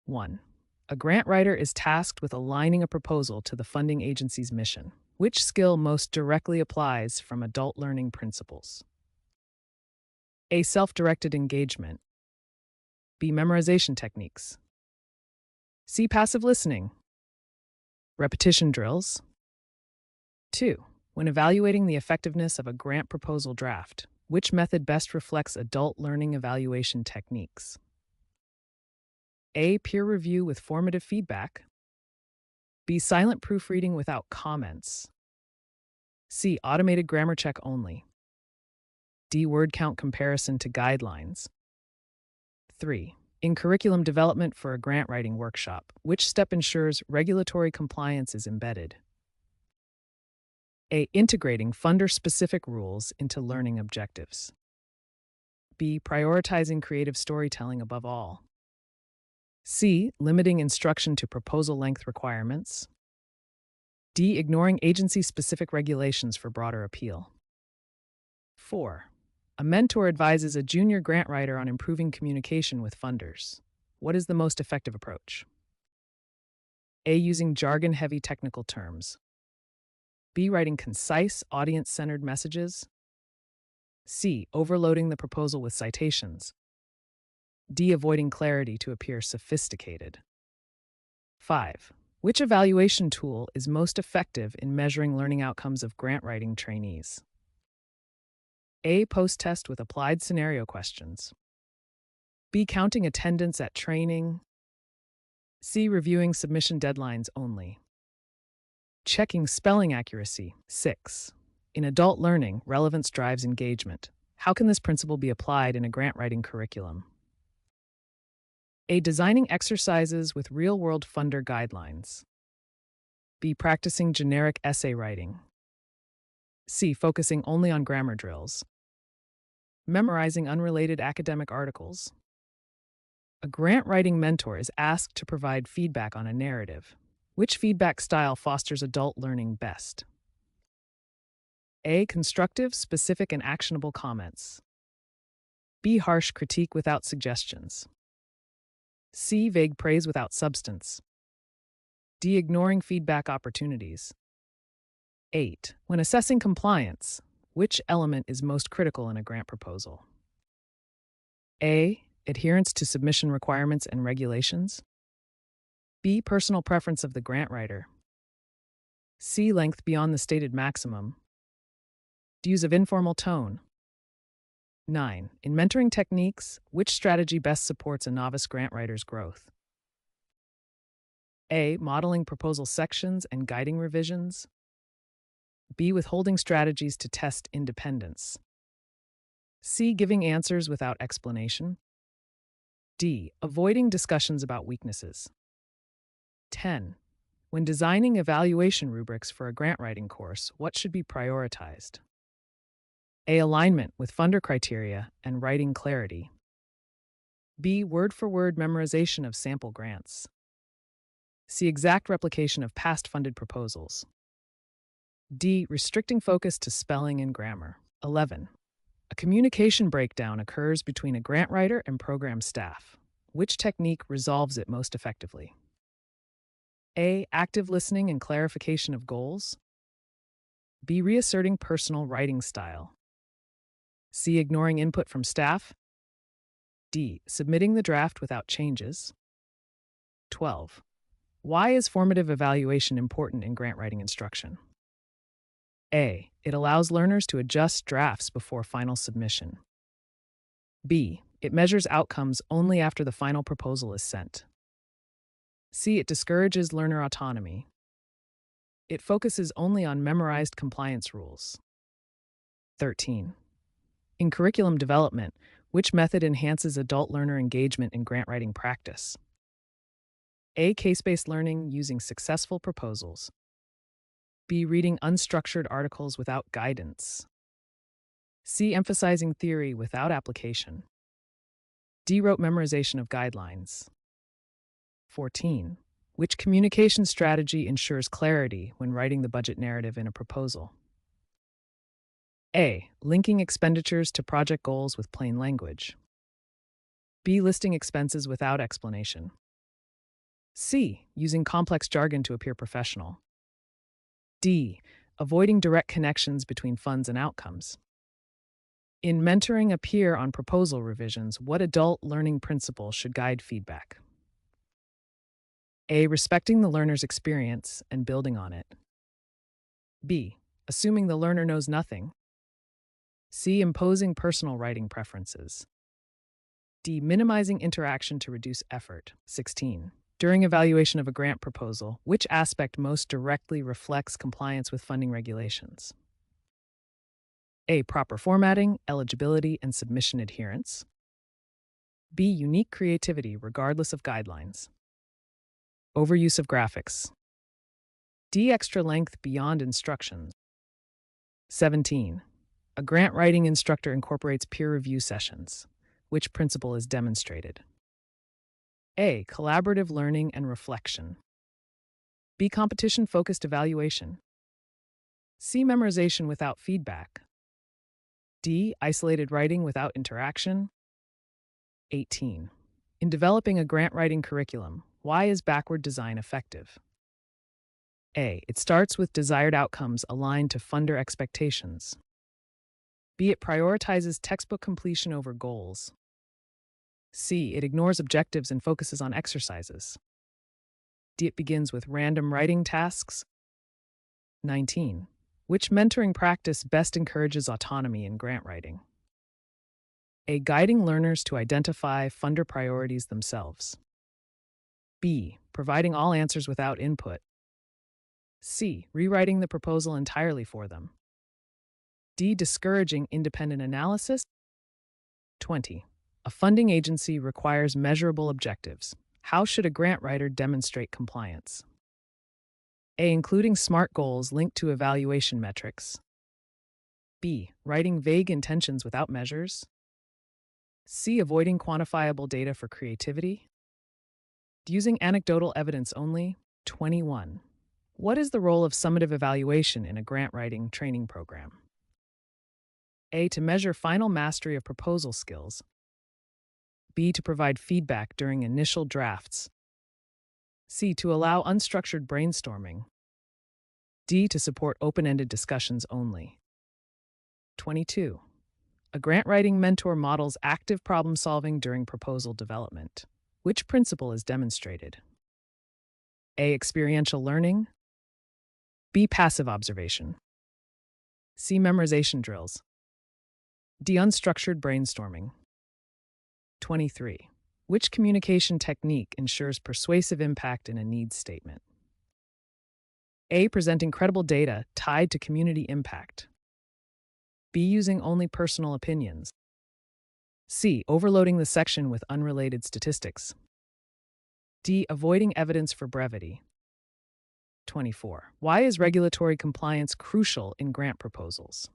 1. A grant writer is tasked with aligning a proposal to the funding agency's mission. Which skill most directly applies from adult learning principles? A. Self-directed engagement. B. Memorization techniques. C. Passive listening. Repetition drills. 2. When evaluating the effectiveness of a grant proposal draft, which method best reflects adult learning evaluation techniques? A. Peer review with formative feedback. B. Silent proofreading without comments. C. Automated grammar check only. D. Word count comparison to guidelines. 3. In curriculum development for a grant writing workshop, which step ensures regulatory compliance is embedded? A. Integrating funder-specific rules into learning objectives. B. Prioritizing creative storytelling above all. C. Limiting instruction to proposal length requirements. D. Ignoring agency-specific regulations for broader appeal. 4. A mentor advises a junior grant writer on improving communication with funders. What is the most effective approach? A. Using jargon-heavy technical terms. B. Writing concise, audience-centered messages. C. Overloading the proposal with citations. D. Avoiding clarity to appear sophisticated. 5. Which evaluation tool is most effective in measuring learning outcomes of grant writing trainees? A. Post-test with applied scenario questions. B. Counting attendance at training. C. Reviewing submission deadlines only. Checking spelling accuracy. 6. In adult learning, relevance drives engagement. How can this principle be applied in a grant writing curriculum? A. Designing exercises with real-world funder guidelines. B. Practicing generic essay writing. C. Focusing only on grammar drills. Memorizing unrelated academic articles. A grant writing mentor is asked to provide feedback on a narrative. Which feedback style fosters adult learning best? A. Constructive, specific, and actionable comments. B. Harsh critique without suggestions. C. Vague praise without substance. D. Ignoring feedback opportunities. 8. When assessing compliance, which element is most critical in a grant proposal? A. Adherence to submission requirements and regulations. B. Personal preference of the grant writer. C. Length beyond the stated maximum. D. Use of informal tone. 9. In mentoring techniques, which strategy best supports a novice grant writer's growth? A. Modeling proposal sections and guiding revisions. B. Withholding strategies to test independence. C. Giving answers without explanation. D. Avoiding discussions about weaknesses. 10. When designing evaluation rubrics for a grant writing course, what should be prioritized? A. Alignment with funder criteria and writing clarity. B. Word-for-word memorization of sample grants. C. Exact replication of past funded proposals. D. Restricting focus to spelling and grammar. 11. A communication breakdown occurs between a grant writer and program staff. Which technique resolves it most effectively? A. Active listening and clarification of goals. B. Reasserting personal writing style. C. Ignoring input from staff. D. Submitting the draft without changes. 12. Why is formative evaluation important in grant writing instruction? A. It allows learners to adjust drafts before final submission. B. It measures outcomes only after the final proposal is sent. C. It discourages learner autonomy. It focuses only on memorized compliance rules. 13. In curriculum development, which method enhances adult learner engagement in grant writing practice? A. Case-based learning using successful proposals. B. Reading unstructured articles without guidance. C. Emphasizing theory without application. D. Rote memorization of guidelines. 14. Which communication strategy ensures clarity when writing the budget narrative in a proposal? A. Linking expenditures to project goals with plain language. B. Listing expenses without explanation. C. Using complex jargon to appear professional. D. Avoiding direct connections between funds and outcomes. In mentoring a peer on proposal revisions, what adult learning principle should guide feedback? A. Respecting the learner's experience and building on it. B. Assuming the learner knows nothing. C. Imposing personal writing preferences. D. Minimizing interaction to reduce effort. 16. During evaluation of a grant proposal, which aspect most directly reflects compliance with funding regulations? A. Proper formatting, eligibility, and submission adherence. B. Unique creativity regardless of guidelines. Overuse of graphics. D. Extra length beyond instructions. 17. A grant writing instructor incorporates peer review sessions. Which principle is demonstrated? A. Collaborative learning and reflection. B. Competition-focused evaluation. C. Memorization without feedback. D. Isolated writing without interaction. 18. In developing a grant writing curriculum, why is backward design effective? A. It starts with desired outcomes aligned to funder expectations. B. It prioritizes textbook completion over goals. C. It ignores objectives and focuses on exercises. D. It begins with random writing tasks. 19. Which mentoring practice best encourages autonomy in grant writing? A. Guiding learners to identify funder priorities themselves. B. Providing all answers without input. C. Rewriting the proposal entirely for them. D. Discouraging independent analysis. 20. A funding agency requires measurable objectives. How should a grant writer demonstrate compliance? A. Including SMART goals linked to evaluation metrics. B. Writing vague intentions without measures. C. Avoiding quantifiable data for creativity. D. Using anecdotal evidence only. 21. What is the role of summative evaluation in a grant writing training program? A. To measure final mastery of proposal skills. B. To provide feedback during initial drafts. C. To allow unstructured brainstorming. D. To support open-ended discussions only. 22. A grant writing mentor models active problem solving during proposal development. Which principle is demonstrated? A. Experiential learning. B. Passive observation. C. Memorization drills. D. Unstructured brainstorming. 23. Which communication technique ensures persuasive impact in a needs statement? A. Presenting credible data tied to community impact. B. Using only personal opinions. C. Overloading the section with unrelated statistics. D. Avoiding evidence for brevity. 24. Why is regulatory compliance crucial in grant proposals?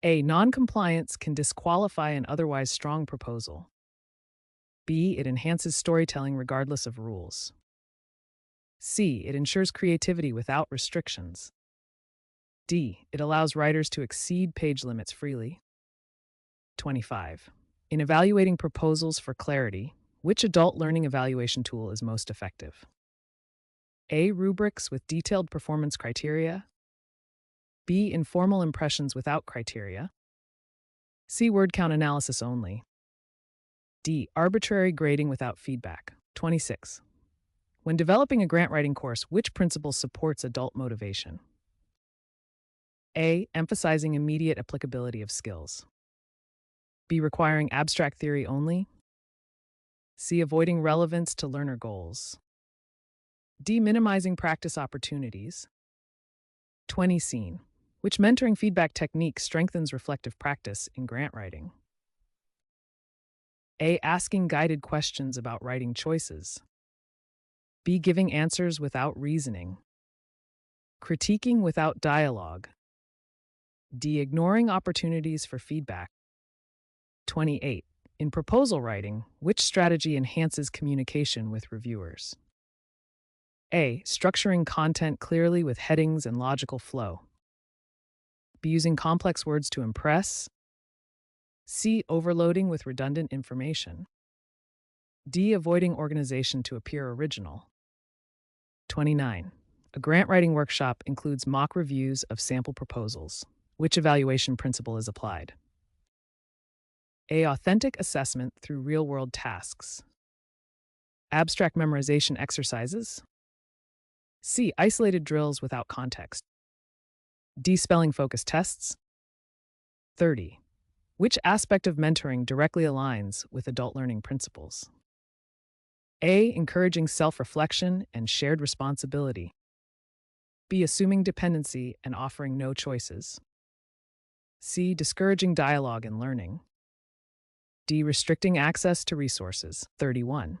A. Non-compliance can disqualify an otherwise strong proposal. B. It enhances storytelling regardless of rules. C. It ensures creativity without restrictions. D. It allows writers to exceed page limits freely. 25. In evaluating proposals for clarity, which adult learning evaluation tool is most effective? A. Rubrics with detailed performance criteria. B. Informal impressions without criteria. C. Word count analysis only. D. Arbitrary grading without feedback. 26. When developing a grant writing course, which principle supports adult motivation? A. Emphasizing immediate applicability of skills. B. Requiring abstract theory only. C. Avoiding relevance to learner goals. D. Minimizing practice opportunities. 20. Scene. Which mentoring feedback technique strengthens reflective practice in grant writing? A. Asking guided questions about writing choices. B. Giving answers without reasoning. Critiquing without dialogue. D. Ignoring opportunities for feedback. 28. In proposal writing, which strategy enhances communication with reviewers? A. Structuring content clearly with headings and logical flow. B. Using complex words to impress. C. Overloading with redundant information. D. Avoiding organization to appear original. 29. A grant writing workshop includes mock reviews of sample proposals. Which evaluation principle is applied? A. Authentic assessment through real-world tasks. Abstract memorization exercises. C. Isolated drills without context. D. Spelling-focused tests. 30. Which aspect of mentoring directly aligns with adult learning principles? A. Encouraging self-reflection and shared responsibility. B. Assuming dependency and offering no choices. C. Discouraging dialogue and learning. D. Restricting access to resources. 31.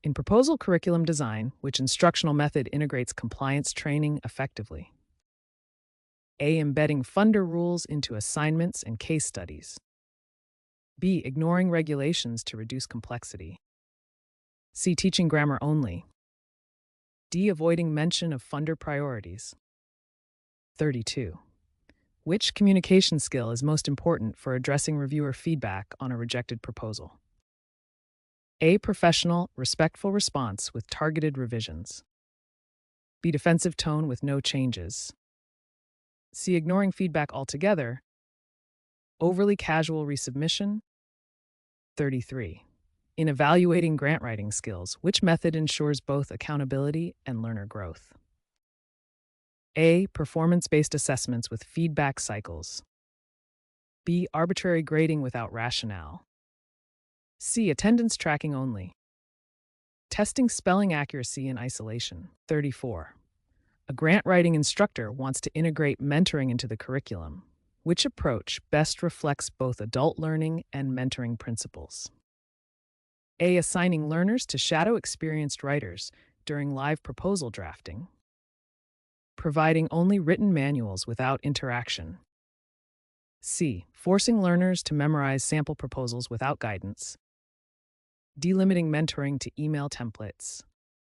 In proposal curriculum design, which instructional method integrates compliance training effectively? A. Embedding funder rules into assignments and case studies. B. Ignoring regulations to reduce complexity. C. Teaching grammar only. D. Avoiding mention of funder priorities. 32. Which communication skill is most important for addressing reviewer feedback on a rejected proposal? A. Professional, respectful response with targeted revisions. B. Defensive tone with no changes. C. Ignoring feedback altogether. Overly casual resubmission. 33. In evaluating grant writing skills, which method ensures both accountability and learner growth? A. Performance-based assessments with feedback cycles. B. Arbitrary grading without rationale. C. Attendance tracking only. Testing spelling accuracy in isolation. 34. A grant writing instructor wants to integrate mentoring into the curriculum. Which approach best reflects both adult learning and mentoring principles? A. Assigning learners to shadow experienced writers during live proposal drafting. Providing only written manuals without interaction. C. Forcing learners to memorize sample proposals without guidance. Delimiting mentoring to email templates.